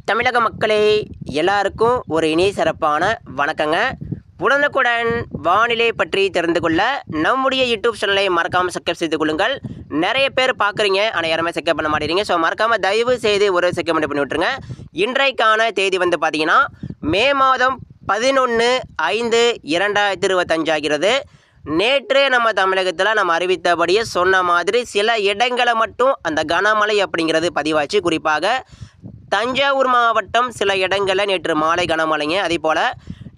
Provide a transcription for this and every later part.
தமிழக மக்களே எல்லாருக்கும் ஒரு இனிய சிறப்பான வணக்கங்க. உடனுக்குடன் வானிலை பற்றி தெரிந்து கொள்ள நம்முடைய யூடியூப் சேனலை மறக்காமல் சப்ஸ்கிரைப் செய்து கொள்ளுங்கள். நிறைய பேர் பார்க்குறீங்க, ஆனால் யாருமே சப்ஸ்கிரைப் பண்ண மாட்டேறீங்க. ஸோ மறக்காமல் தயவு செய்து ஒரு சப்ஸ்கிரைப் பண்ணி விட்டுருங்க. இன்றைக்கான தேதி வந்து பார்த்தீங்கன்னா மே மாதம் 11/5/2025 ஆகிறது. நேற்றே நம்ம தமிழகத்தில் நம்ம அறிவித்தபடியே சொன்ன மாதிரி சில இடங்களை மட்டும் அந்த கனமழை அப்படிங்கிறது பதிவாச்சு. குறிப்பாக தஞ்சாவூர் மாவட்டம் சில இடங்களில் நேற்று மாலை கனமழைங்க. அதே போல்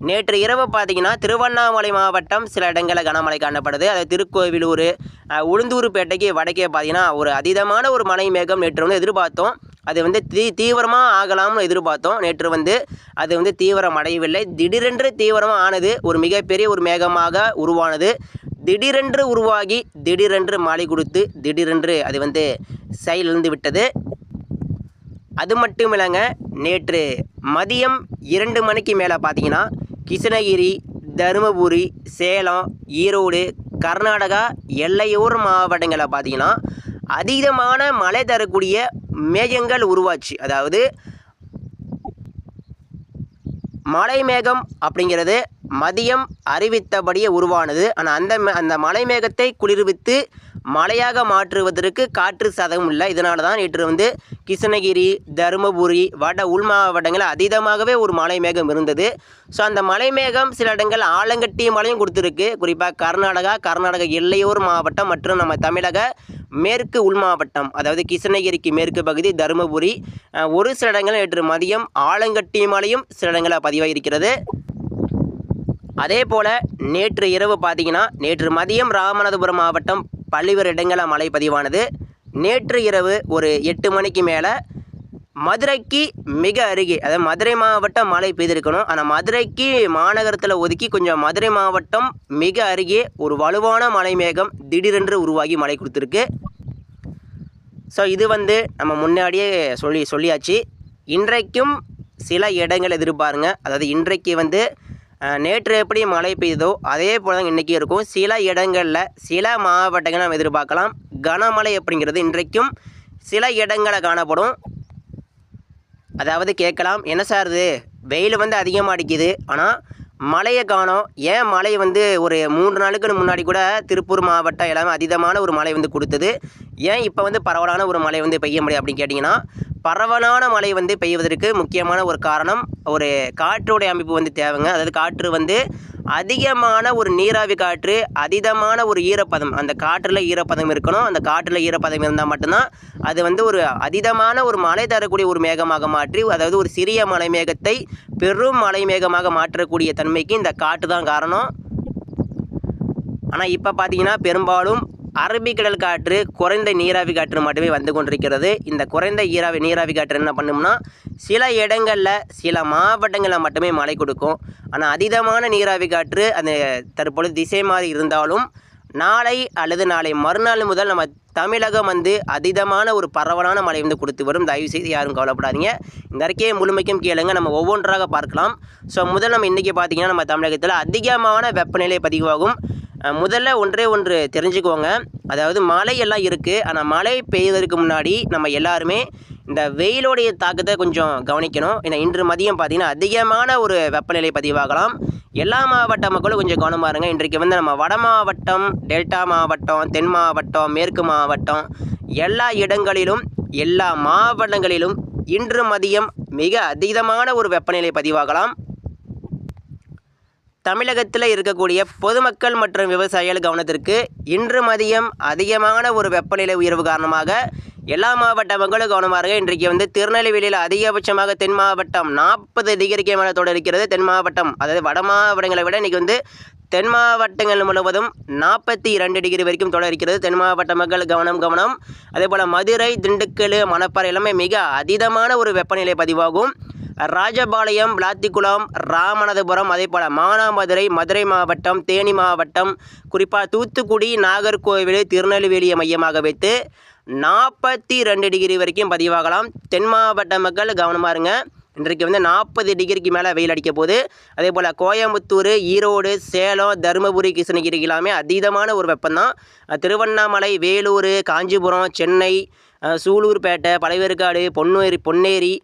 நேற்று இரவு பார்த்திங்கன்னா திருவண்ணாமலை மாவட்டம் சில இடங்களில் கனமழை காணப்படுது. அது திருக்கோவிலூர், உளுந்தூர்பேட்டைக்கு வடக்கே பார்த்திங்கன்னா ஒரு அதீதமான ஒரு மழை மேகம் நேற்று வந்து எதிர்பார்த்தோம். அது வந்து தீவிரமாக ஆகலாம்னு எதிர்பார்த்தோம். நேற்று வந்து அது வந்து தீவிரம் அடையவில்லை. திடீரென்று தீவிரமாக ஆனது, ஒரு மிகப்பெரிய ஒரு மேகமாக உருவானது. திடீரென்று உருவாகி திடீரென்று மழை கொடுத்து திடீரென்று அது வந்து செயலிழந்து விட்டது. அது மட்டும் இல்லைங்க, நேற்று மதியம் 2 மணிக்கு மேலே பார்த்தீங்கன்னா கிருஷ்ணகிரி, தருமபுரி, சேலம், ஈரோடு, கர்நாடகா எல்லையோர் மாவட்டங்களில் பார்த்தீங்கன்னா அதீதமான மழை தரக்கூடிய மேகங்கள் உருவாச்சு. அதாவது மழை மேகம் அப்படிங்கிறது மதியம் அறிவித்தபடியே உருவானது. ஆனால் அந்த மழை மேகத்தை குளிர்வித்து மழையாக மாற்றுவதற்கு காற்று சாதகம் இல்லை. இதனால தான் நேற்று வந்து கிருஷ்ணகிரி, தருமபுரி, வட உள் மாவட்டங்களில் அதீதமாகவே ஒரு மழை மேகம் இருந்தது. ஸோ அந்த மழை மேகம் சில இடங்கள் ஆலங்கட்டிய மழையும் கொடுத்துருக்கு. குறிப்பாக கர்நாடகா எல்லையோர் மாவட்டம் மற்றும் நம்ம தமிழக மேற்கு உள் மாவட்டம், அதாவது கிருஷ்ணகிரிக்கு மேற்கு பகுதி, தருமபுரி, ஒரு சில இடங்களில் நேற்று மதியம் ஆலங்கட்டிய மழையும் சில இடங்களில் பதிவாகியிருக்கிறது. அதே போல் நேற்று இரவு பார்த்திங்கன்னா நேற்று மதியம் ராமநாதபுரம் மாவட்டம் பல்வேறு இடங்களில் மழை பதிவானது. நேற்று இரவு ஒரு 8 மணிக்கு மேலே மதுரைக்கு மிக அருகே, அதாவது மதுரை மாவட்டம் மழை பெய்திருக்கணும். ஆனால் மதுரைக்கு மாநகரத்தில் ஒதுக்கி கொஞ்சம் மதுரை மாவட்டம் மிக அருகே ஒரு வலுவான மழை மேகம் திடீரென்று உருவாகி மழை கொடுத்துருக்கு. ஸோ இது வந்து நம்ம முன்னாடியே சொல்லியாச்சு. இன்றைக்கும் சில இடங்கள் எதிர்பாருங்க. அதாவது இன்றைக்கு வந்து நேற்று எப்படி மழை பெய்யுதோ அதே போல் தான் இன்றைக்கி இருக்கும். சில இடங்களில் சில மாவட்டங்கள் நம்ம எதிர்பார்க்கலாம். கனமழை அப்படிங்கிறது இன்றைக்கும் சில இடங்களில் காணப்படும். அதாவது கேட்கலாம், என்ன சார் இது வெயில் வந்து அதிகமாக அடிக்குது, ஆனால் மழையை காணோம், ஏன் மழை வந்து ஒரு 3 நாளுக்கு முன்னாடி கூட திருப்பூர் மாவட்டம் எல்லாமே அதீதமான ஒரு மழை வந்து கொடுத்தது, ஏன் இப்போ வந்து பரவலான ஒரு மழை வந்து பெய்ய முடியும் அப்படின்னு கேட்டிங்கன்னா, பரவலான மழை வந்து பெய்வதற்கு முக்கியமான ஒரு காரணம் ஒரு காற்றுடைய அமைப்பு வந்து தேவைங்க. அதாவது காற்று வந்து அதிகமான ஒரு நீராவி காற்று, அதீதமான ஒரு ஈரப்பதம், அந்த காற்றில் ஈரப்பதம் இருக்கணும். அந்த காற்றில் ஈரப்பதம் இருந்தால் மட்டும்தான் அது வந்து ஒரு அதீதமான ஒரு மழை தரக்கூடிய ஒரு மேகமாக மாற்றி, அதாவது ஒரு சிறிய மழை மேகத்தை பெரும் மழை மேகமாக மாற்றக்கூடிய தன்மைக்கு இந்த காற்று தான் காரணம். ஆனால் இப்போ பார்த்தீங்கன்னா பெரும்பாலும் அரபிக்கடல் காற்று, குறைந்த நீராவி காற்று மட்டுமே வந்து கொண்டிருக்கிறது. இந்த குறைந்த நீராவி காற்று என்ன பண்ணும்னா சில இடங்களில் சில மாவட்டங்களில் மட்டுமே மழை கொடுக்கும். ஆனால் அதீதமான நீராவி காற்று அது தற்பொழுது திசை மாறி இருந்தாலும் நாளை அல்லது நாளை மறுநாள் முதல் நம்ம தமிழகம் வந்து அதீதமான ஒரு பரவலான மழை வந்து கொடுத்து வரும். தயவுசெய்து யாரும் கவலைப்படாதீங்க. இந்த அறிக்கையை முழுமைக்கும் கேளுங்க, நம்ம ஒவ்வொன்றாக பார்க்கலாம். ஸோ முதல் நம்ம இன்றைக்கி பார்த்திங்கன்னா நம்ம தமிழகத்தில் அதிகமான வெப்பநிலை பதிவாகும். முதல்ல ஒன்று தெரிஞ்சுக்கோங்க. அதாவது மழையெல்லாம் இருக்குது, ஆனால் மழை பெய்வதற்கு முன்னாடி நம்ம எல்லாருமே இந்த வெயிலோடைய தாக்கத்தை கொஞ்சம் கவனிக்கணும். ஏன்னா இன்று மதியம் பார்த்திங்கன்னா அதிகமான ஒரு வெப்பநிலை பதிவாகலாம். எல்லா மாவட்ட மக்களும் கொஞ்சம் கவனமாக இருங்க. இன்றைக்கு வந்து நம்ம வட மாவட்டம், டெல்டா மாவட்டம், தென் மாவட்டம், மேற்கு மாவட்டம் எல்லா இடங்களிலும் எல்லா மாவட்டங்களிலும் இன்று மதியம் மிக அதீதமான ஒரு வெப்பநிலை பதிவாகலாம். தமிழகத்தில் இருக்கக்கூடிய பொதுமக்கள் மற்றும் விவசாயிகள் கவனத்திற்கு, இன்று மதியம் அதிகமான ஒரு வெப்பநிலை உயர்வு காரணமாக எல்லா மாவட்ட மக்களும் கவனமாக இருங்க. இன்றைக்கு வந்து திருநெல்வேலியில் அதிகபட்சமாக தென் மாவட்டம் 40 டிகிரிக்கு மேலே தொடர்கிறது. தென் மாவட்டம், அதாவது வட மாவட்டங்களை விட இன்றைக்கி வந்து தென் மாவட்டங்கள் முழுவதும் 42 டிகிரி வரைக்கும் தொடர்கிறது. தென் மாவட்ட மக்கள் கவனம். அதே போல் மதுரை, திண்டுக்கல், மணப்பாறை எல்லாமே மிக அதீதமான ஒரு வெப்பநிலை பதிவாகும். ராஜபாளையம், விளாத்திக்குளம், ராமநாதபுரம், அதே போல் மானாமதுரை, மதுரை மாவட்டம், தேனி மாவட்டம், குறிப்பாக தூத்துக்குடி, நாகர்கோவில், திருநெல்வேலியை மையமாக வைத்து 42 டிகிரி வரைக்கும் பதிவாகலாம். தென் மாவட்ட மக்கள் கவனமாக இருங்க. இன்றைக்கு வந்து 40 டிகிரிக்கு மேலே வெயில் அடிக்க போகுது. அதே போல் கோயம்புத்தூர், ஈரோடு, சேலம், தருமபுரி, கிருஷ்ணகிரி எல்லாமே அதீதமான ஒரு வெப்பம்தான். திருவண்ணாமலை, வேலூர், காஞ்சிபுரம், சென்னை, சூலூர்பேட்டை, பழையவேற்காடு, பொன்னேரி,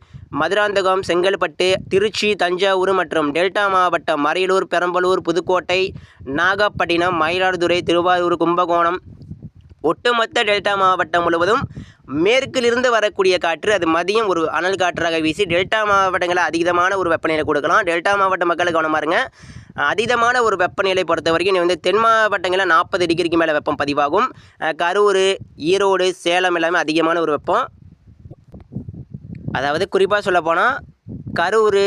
மதுராந்தகம், செங்கல்பட்டு, திருச்சி, தஞ்சாவூர் மற்றும் டெல்டா மாவட்டம் அரியலூர், பெரம்பலூர், புதுக்கோட்டை, நாகப்பட்டினம், மயிலாடுதுறை, திருவாரூர், கும்பகோணம், ஒட்டுமொத்த டெல்டா மாவட்டம் முழுவதும் மேற்கிலிருந்து வரக்கூடிய காற்று அது மதியம் ஒரு அனல் காற்றாக வீசி டெல்டா மாவட்டங்களில் அதீதமான ஒரு வெப்பநிலை கொடுக்கலாம். டெல்டா மாவட்ட மக்களுக்கு கவனமாக இருங்க. அதீதமான ஒரு வெப்பநிலை பொறுத்த வரைக்கும் வந்து தென் மாவட்டங்களில் 40 டிகிரிக்கு மேலே வெப்பம் பதிவாகும். கரூர், ஈரோடு, சேலம் எல்லாமே அதிகமான ஒரு வெப்பம். அதாவது குறிப்பாக சொல்லப்போனால் கரூர்,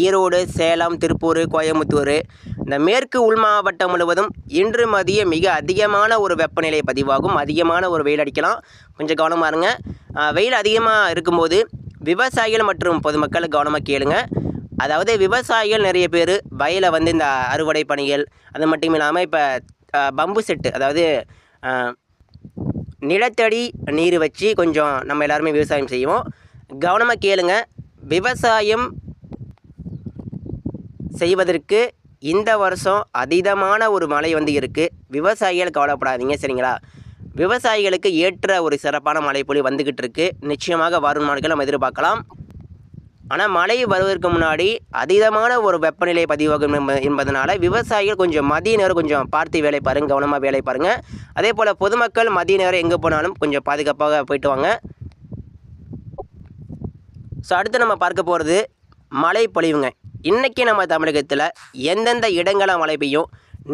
ஈரோடு, சேலம், திருப்பூர், கோயம்புத்தூர் இந்த மேற்கு உள் மாவட்டம் முழுவதும் இன்று மதியம் மிக அதிகமான ஒரு வெப்பநிலை பதிவாகும். அதிகமான ஒரு வெயில் அடிக்கலாம். கொஞ்சம் கவனமாக இருங்க. வெயில் அதிகமாக இருக்கும்போது விவசாயிகள் மற்றும் பொதுமக்கள் கவனமாக கேளுங்க. அதாவது விவசாயிகள் நிறைய பேர் வயலை வந்து இந்த அறுவடை பணிகள் அது மட்டும் இல்லாமல் இப்போ பம்பு செட்டு அதாவது நிலத்தடி நீர் வச்சு கொஞ்சம் நம்ம எல்லாருமே விவசாயம் செய்வோம். கவனமாக கேளுங்க. விவசாயம் செய்வதற்கு இந்த வருஷம் அதீதமான ஒரு மழை வந்து இருக்குது. விவசாயிகள் கவலைப்படாதீங்க, சரிங்களா? விவசாயிகளுக்கு ஏற்ற ஒரு சிறப்பான மழைப்பொழி வந்துக்கிட்டு இருக்குது. நிச்சயமாக வரும் நாட்கள் நம்ம எதிர்பார்க்கலாம். ஆனால் மழை வருவதற்கு முன்னாடி அதீதமான ஒரு வெப்பநிலை பதிவாகும் என்பதனால விவசாயிகள் கொஞ்சம் மதிய நேரம் கொஞ்சம் பார்த்து வேலை பாருங்கள், கவனமாக வேலை பாருங்கள். அதே போல் பொதுமக்கள் மதிய நேரம் எங்கே போனாலும் கொஞ்சம் பாதுகாப்பாக போயிட்டு வாங்க. ஸோ அடுத்து நம்ம பார்க்க போகிறது மழை பொழிவுங்க. இன்றைக்கி நம்ம தமிழகத்தில் எந்தெந்த இடங்களில் மழை பெய்யும்,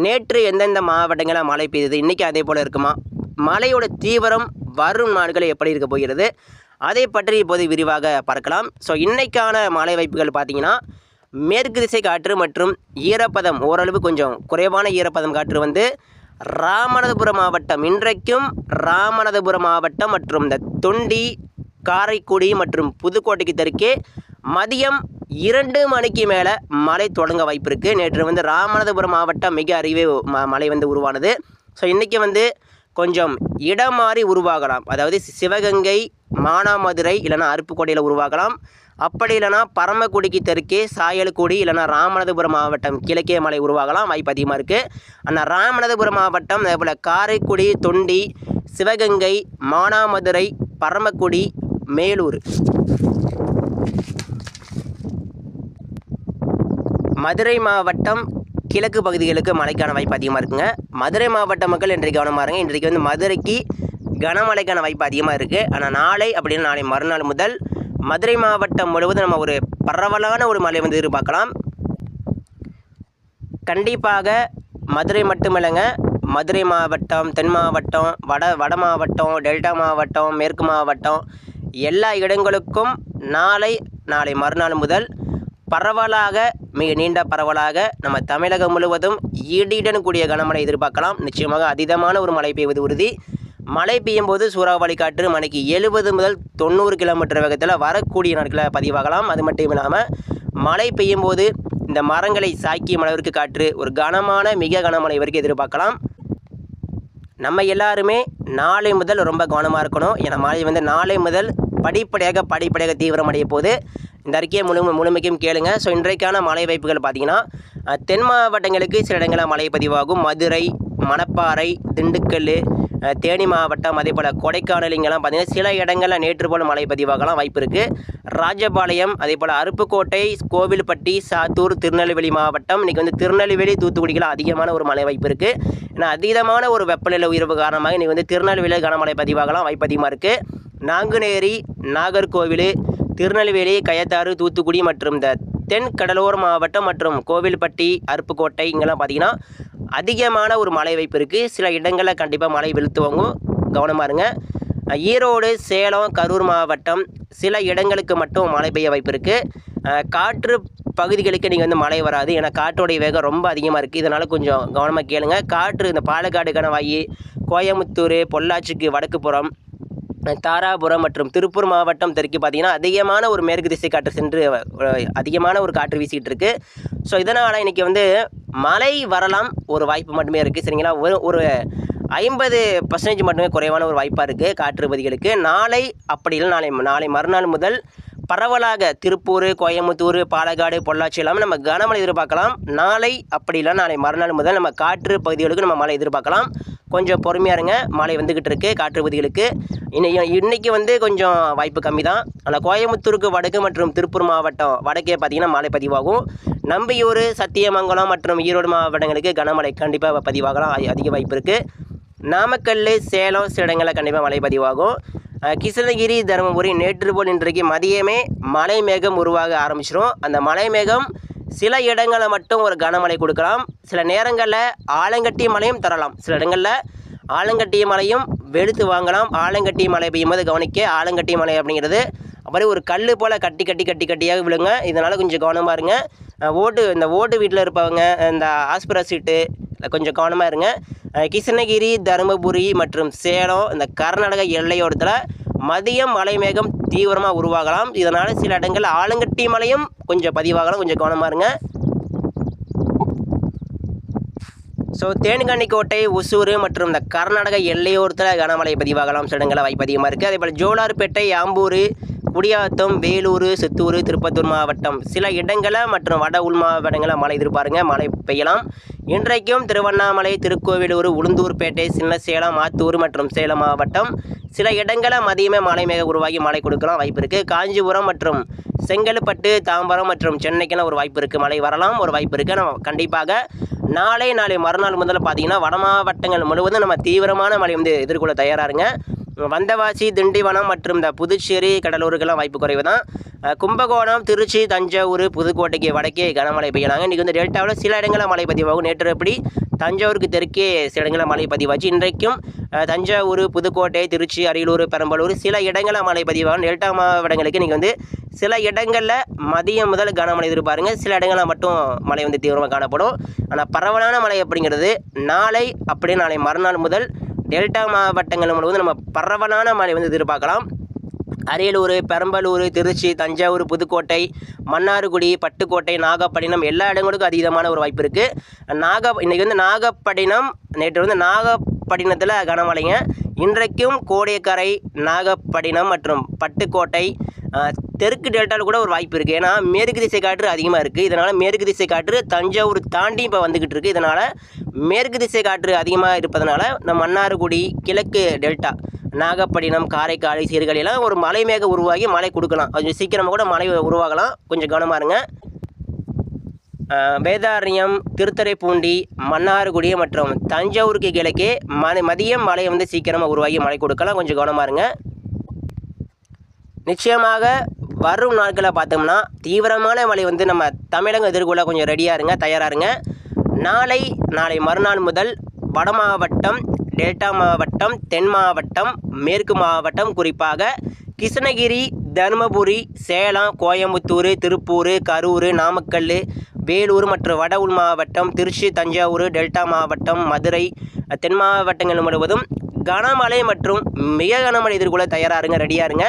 நேற்று எந்தெந்த மாவட்டங்களில் மழை பெய்யுது, இன்றைக்கி அதே போல் இருக்குமா, மழையோட தீவிரம் வரும் நாட்களில் எப்படி இருக்க போகிறது, அதை பற்றி இப்போது விரிவாக பார்க்கலாம். ஸோ இன்றைக்கான மழை வாய்ப்புகள் பார்த்திங்கன்னா மேற்கு திசை காற்று மற்றும் ஈரப்பதம் ஓரளவு கொஞ்சம் குறைவான ஈரப்பதம் காற்று வந்து ராமநாதபுரம் மாவட்டம் இன்றைக்கும் ராமநாதபுரம் மாவட்டம் மற்றும் இந்த தொண்டி, காரைக்குடி மற்றும் புதுக்கோட்டைக்கு தெற்கே மதியம் 2 மணிக்கு மேலே மழை தொடங்க வாய்ப்பு இருக்குது. நேற்று வந்து ராமநாதபுரம் மாவட்டம் மிக அருகே மழை வந்து உருவானது. ஸோ இன்றைக்கி வந்து கொஞ்சம் இடம் மாறி உருவாகலாம். அதாவது சிவகங்கை, மானாமதுரை இல்லைனா அருப்புக்கோட்டையில் உருவாகலாம். அப்படி இல்லைனா பரமக்குடிக்கு தெற்கே சாயல்குடி இல்லைனா ராமநாதபுரம் மாவட்டம் கிழக்கே மழை உருவாகலாம், வாய்ப்பு அதிகமாக இருக்குது. ஆனால் ராமநாதபுரம் மாவட்டம் அதே போல் காரைக்குடி, தொண்டி, சிவகங்கை, மானாமதுரை, பரமக்குடி, மேலூர், மதுரை மாவட்டம் கிழக்கு பகுதிகளுக்கு மழைக்கான வாய்ப்பு அதிகமாக இருக்குங்க. மதுரை மாவட்ட மக்கள் இன்றைக்கு கவனமாக இருங்க. இன்றைக்கு வந்து மதுரைக்கு கனமழைக்கான வாய்ப்பு அதிகமாக இருக்குது. ஆனால் நாளை அப்படின்னு நாளை மறுநாள் முதல் மதுரை மாவட்டம் முழுவதும் நம்ம ஒரு பரவலான ஒரு மழை வந்து எதிர்பார்க்கலாம். கண்டிப்பாக மதுரை மட்டுமில்லைங்க, மதுரை மாவட்டம், தென் மாவட்டம், வட மாவட்டம், டெல்டா மாவட்டம், மேற்கு மாவட்டம் எல்லா இடங்களுக்கும் நாளை மறுநாள் முதல் பரவலாக மிக நீண்ட பரவலாக நம்ம தமிழகம் முழுவதும் இடியுடன் கூடிய கனமழை எதிர்பார்க்கலாம். நிச்சயமாக அதீதமான ஒரு மழை பெய்வது உறுதி. மழை பெய்யும் போது சூறாவளி காற்று மணிக்கு 70 முதல் 90 கிலோமீட்டர் வேகத்தில் வரக்கூடிய நாட்களில் பதிவாகலாம். அது மட்டும் இல்லாமல் மழை பெய்யும் போது இந்த மரங்களை சாய்க்கும் அளவிற்கு காற்று ஒரு மிக கனமழை வரைக்கும் எதிர்பார்க்கலாம். நம்ம எல்லாருமே நாளை முதல் ரொம்ப கவனமாக இருக்கணும். ஏன்னா மழை வந்து நாளை முதல் படிப்படியாக தீவிரமடைய போது இந்த அறிக்கையை முழுமைக்கும் கேளுங்க. ஸோ இன்றைக்கான மழை வாய்ப்புகள் பார்த்திங்கன்னா தென் மாவட்டங்களுக்கு சில இடங்களில் மழை பதிவாகும். மதுரை, மணப்பாறை, திண்டுக்கல், தேனி மாவட்டம் அதே போல் கொடைக்கானல் இங்கெல்லாம் பார்த்திங்கன்னா சில இடங்களில் நேற்று போல் மழை பதிவாகலாம் வாய்ப்பு இருக்குது. ராஜபாளையம் அதே போல் அருப்புக்கோட்டை, கோவில்பட்டி, சாத்தூர், திருநெல்வேலி மாவட்டம் இன்றைக்கி வந்து திருநெல்வேலி, தூத்துக்குடிக்கெல்லாம் அதிகமான ஒரு மழை வாய்ப்பு இருக்குது. ஏன்னா அதீதமான ஒரு வெப்பநிலை உயர்வு காரணமாக இன்றைக்கி வந்து திருநெல்வேலியில் கனமழை பதிவாகலாம் வாய்ப்பு அதிகமாக இருக்குது. நாங்குநேரி, நாகர்கோவில், திருநெல்வேலி, கயத்தாறு, தூத்துக்குடி மற்றும் இந்த தென் கடலோர மாவட்டம் மற்றும் கோவில்பட்டி, அருப்புக்கோட்டை இங்கெல்லாம் பார்த்திங்கன்னா அதிகமான ஒரு மழை வாய்ப்பு இருக்குது. சில இடங்களில் கண்டிப்பாக மழை வெளுத்துவாங்கும், கவனமாக இருங்க. ஈரோடு, சேலம், கரூர் மாவட்டம் சில இடங்களுக்கு மட்டும் மழை பெய்ய வாய்ப்பு இருக்குது. காற்று பகுதிகளுக்கு நீங்கள் வந்து மழை வராது. ஏன்னா காற்றோடைய வேகம் ரொம்ப அதிகமாக இருக்குது. இதனால் கொஞ்சம் கவனமாக கேளுங்க. காற்று இந்த பாலக்காடு, கணவாயி, கோயம்புத்தூர், பொள்ளாச்சிக்கு வடக்கு புறம், தாராபுரம் மற்றும் திருப்பூர் மாவட்டம் தெற்கு பார்த்திங்கன்னா அதிகமான ஒரு மேற்கு திசை காற்று சென்று அதிகமான ஒரு காற்று வீசிக்கிட்டு இருக்குது. ஸோ இதனால் இன்றைக்கி வந்து மழை வரலாம் ஒரு வாய்ப்பு மட்டுமே இருக்குது, சரிங்களா? ஒரு 50% மட்டுமே குறைவான ஒரு வாய்ப்பாக இருக்குது காற்று பகுதிகளுக்கு. நாளை அப்படி இல்லை, நாளை மறுநாள் முதல் பரவலாக திருப்பூர், கோயம்புத்தூர், பாலக்காடு, பொள்ளாச்சி எல்லாமே நம்ம கனமழை எதிர்பார்க்கலாம். நாளை அப்படி இல்லை, நாளை மறுநாள் முதல் நம்ம காற்று பகுதிகளுக்கு நம்ம மழை எதிர்பார்க்கலாம். கொஞ்சம் பொறுமையாக இருங்க. மழை வந்துக்கிட்டு இருக்குது காற்று பகுதிகளுக்கு. இன்றைக்கி வந்து கொஞ்சம் வாய்ப்பு கம்மி தான். ஆனால் கோயம்புத்தூருக்கு வடக்கு மற்றும் திருப்பூர் மாவட்டம் வடக்கே பார்த்திங்கன்னா மழை பதிவாகும். நம்பியூர், சத்தியமங்கலம் மற்றும் ஈரோடு மாவட்டங்களுக்கு கனமழை கண்டிப்பாக பதிவாகலாம், அதிக வாய்ப்பு இருக்குது. நாமக்கல், சேலம் சில இடங்களில் கண்டிப்பாக மழை பதிவாகும். கிருஷ்ணகிரி, தருமபுரி நேற்று போல் இன்றைக்கு மதியமே மழை மேகம் உருவாக ஆரம்பிச்சிடும். அந்த மழை மேகம் சில இடங்களில் மட்டும் ஒரு கனமழை கொடுக்கலாம். சில நேரங்களில் ஆலங்கட்டி மழையும் தரலாம். சில இடங்களில் ஆலங்கட்டி மழையும் வெளுத்து வாங்கலாம். ஆலங்கட்டி மழை பெய்யும்போது கவனிக்க, ஆலங்கட்டி மழை அப்படிங்கிறது அப்புறம் ஒரு கல் போல் கட்டியாக விழுங்க. இதனால் கொஞ்சம் கவனமாக இருங்க. இந்த ஓட்டு வீட்டில் இருப்பவங்க, இந்த ஆஸ்பிரஸ் சீட்டு கொஞ்சம் கவனமாக இருங்க. கிருஷ்ணகிரி, தருமபுரி மற்றும் சேலம் இந்த கர்நாடக எல்லையோரத்தில் மதியம் மழை மேகம் தீவிரமாக உருவாகலாம். இதனால் சில இடங்கள் ஆலங்கட்டி மழையும் கொஞ்சம் பதிவாகலாம், கொஞ்சம் கவனமாக இருங்க. ஸோ தேன்கனிக்கோட்டை, ஒசூர் மற்றும் இந்த கர்நாடக எல்லையோரத்தில் கனமழை பதிவாகலாம், சில இடங்களில் வாய்ப்பு அதிகமாக இருக்குது. அதேபோல் ஜோலார்பேட்டை, ஆம்பூர், குடியாத்தம், வேலூர், சித்தூர், திருப்பத்தூர் மாவட்டம் சில இடங்களில் மற்றும் வட உள் மாவட்டங்களில் மழை எதிர்பாருங்க, மழை பெய்யலாம். இன்றைக்கும் திருவண்ணாமலை, திருக்கோவிலூர், உளுந்தூர்பேட்டை, சின்னசேலம், ஆத்தூர் மற்றும் சேலம் மாவட்டம் சில இடங்களில் மதியமே மழை மேக உருவாகி மழை கொடுக்கலாம், வாய்ப்பு இருக்குது. காஞ்சிபுரம் மற்றும் செங்கல்பட்டு, தாம்பரம் மற்றும் சென்னைக்கெல்லாம் ஒரு வாய்ப்பு இருக்குது, மழை வரலாம், ஒரு வாய்ப்பு இருக்குது. நம்ம கண்டிப்பாக நாளை மறுநாள் முதல்ல பார்த்திங்கன்னா வட மாவட்டங்கள் முழுவதும் நம்ம தீவிரமான மழை வந்து எதிர்கொள்ள தயாராருங்க. வந்தவாசி, திண்டிவனம் மற்றும் இந்த புதுச்சேரி, கடலூருக்கெல்லாம் வாய்ப்பு குறைவு தான். கும்பகோணம், திருச்சி, தஞ்சாவூர், புதுக்கோட்டைக்கு வடக்கே கனமழை பெய்யலாங்க. இன்றைக்கி வந்து டெல்டாவில் சில இடங்களில் மழை பதிவாகும். நேற்று எப்படி தஞ்சாவூருக்கு தெற்கே சில இடங்களில் மழை பதிவாச்சு. இன்றைக்கும் தஞ்சாவூர், புதுக்கோட்டை, திருச்சி, அரியலூர், பெரம்பலூர் சில இடங்களில் மழை பதிவாகும். டெல்டா மாவட்டங்களுக்கு இன்றைக்கி வந்து சில இடங்களில் மதியம் முதல் கனமழை எதிர்பாருங்க. சில இடங்களில் மட்டும் மழை வந்து தீவிரமாக காணப்படும். ஆனால் பரவலான மழை அப்படிங்கிறது நாளை மறுநாள் முதல் டெல்டா மாவட்டங்கள் முழுவதும் நம்ம பரவலான மழை வந்து எதிர்பார்க்கலாம். அரியலூர், பெரம்பலூர், திருச்சி, தஞ்சாவூர், புதுக்கோட்டை, மன்னார்குடி, பட்டுக்கோட்டை, நாகப்பட்டினம் எல்லா இடங்களுக்கும் அதீதமான ஒரு வாய்ப்பு இருக்குது. இன்றைக்கி வந்து நாகப்பட்டினம், நேற்று வந்து நாகப்பட்டினத்தில் கனமழைங்க. இன்றைக்கும் கோடியக்கரை, நாகப்பட்டினம் மற்றும் பட்டுக்கோட்டை, தெற்கு டெல்டாவில் கூட ஒரு வாய்ப்பு இருக்குது. ஏன்னா மேற்கு திசை காற்று அதிகமாக இருக்குது. இதனால் மேற்கு திசை காற்று தஞ்சாவூர் தாண்டி இப்போ வந்துக்கிட்டு இருக்குது. இதனால் மேற்கு திசை காற்று அதிகமாக இருப்பதனால நம்ம மன்னார்குடி, கிழக்கு டெல்டா, நாகப்பட்டினம், காரைக்கால், சீர்காழி எல்லாம் ஒரு மலை மேக உருவாகி மழை கொடுக்கலாம். கொஞ்சம் சீக்கிரமாக கூட மழை உருவாகலாம், கொஞ்சம் கவனமாக இருங்க. வேதாரண்யம், திருத்துறைப்பூண்டி, மன்னார்குடி மற்றும் தஞ்சாவூருக்கு கிழக்கே மதியம் மழை வந்து சீக்கிரமாக உருவாகி மழை கொடுக்கலாம், கொஞ்சம் கவனமாக இருங்க. நிச்சயமாக வரும் நாட்களில் பார்த்தோம்னா தீவிரமான மழை வந்து நம்ம தமிழகம் எதிர்கொள்ள கொஞ்சம் ரெடியாக இருங்க, தயாராக இருங்க. நாளை மறுநாள் முதல் வட மாவட்டம், டெல்டா மாவட்டம், தென் மாவட்டம், மேற்கு மாவட்டம், குறிப்பாக கிருஷ்ணகிரி, தருமபுரி, சேலம், கோயம்புத்தூர், திருப்பூர், கரூர், நாமக்கல், வேலூர் மற்றும் வட உள் மாவட்டம், திருச்சி, தஞ்சாவூர், டெல்டா மாவட்டம், மதுரை, தென் மாவட்டங்கள் முழுவதும் கனமழை மற்றும் மிக கனமழை எதிர்கொள்ள தயாராக இருங்க, ரெடியாக இருங்க.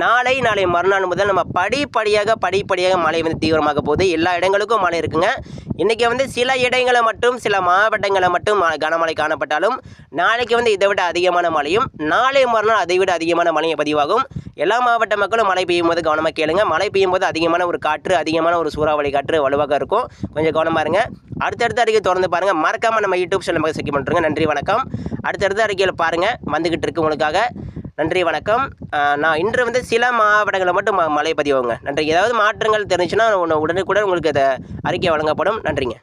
நாளை மறுநாள் முதல் நம்ம படிப்படியாக மழை வந்து தீவிரமாக போகுது. எல்லா இடங்களுக்கும் மழை இருக்குங்க. இன்றைக்கி வந்து சில இடங்களை மட்டும், சில மாவட்டங்களை மட்டும் கனமழை காணப்பட்டாலும் நாளைக்கு வந்து இதை விட அதிகமான மழையும், நாளை மறுநாள் அதை விட அதிகமான மழையை பதிவாகும். எல்லா மாவட்ட மக்களும் மழை பெய்யும் போது கவனமாக கேளுங்க. மழை பெய்யும் போது அதிகமான ஒரு காற்று, அதிகமான ஒரு சூறாவளி காற்று வலுவாக இருக்கும், கொஞ்சம் கவனமாக இருங்க. அடுத்தடுத்த அறிக்கை தொடர்ந்து பாருங்கள். மறக்காமல் நம்ம யூடியூப் சேனல் நமக்கு சப்ஸ்கிரைப் பண்ணுறேங்க. நன்றி, வணக்கம். அடுத்தடுத்த அறிக்கையில் பாருங்கள், வந்துக்கிட்டு இருக்கு உங்களுக்காக. நன்றி, வணக்கம். நான் இன்று வந்து சில மாவட்டங்களில் மட்டும் மழை பதிவாங்க. நன்றி. ஏதாவது மாற்றங்கள் தெரிஞ்சுன்னா உடனுக்குடன் உங்களுக்கு அதை அறிக்கை வழங்கப்படும். நன்றிங்க.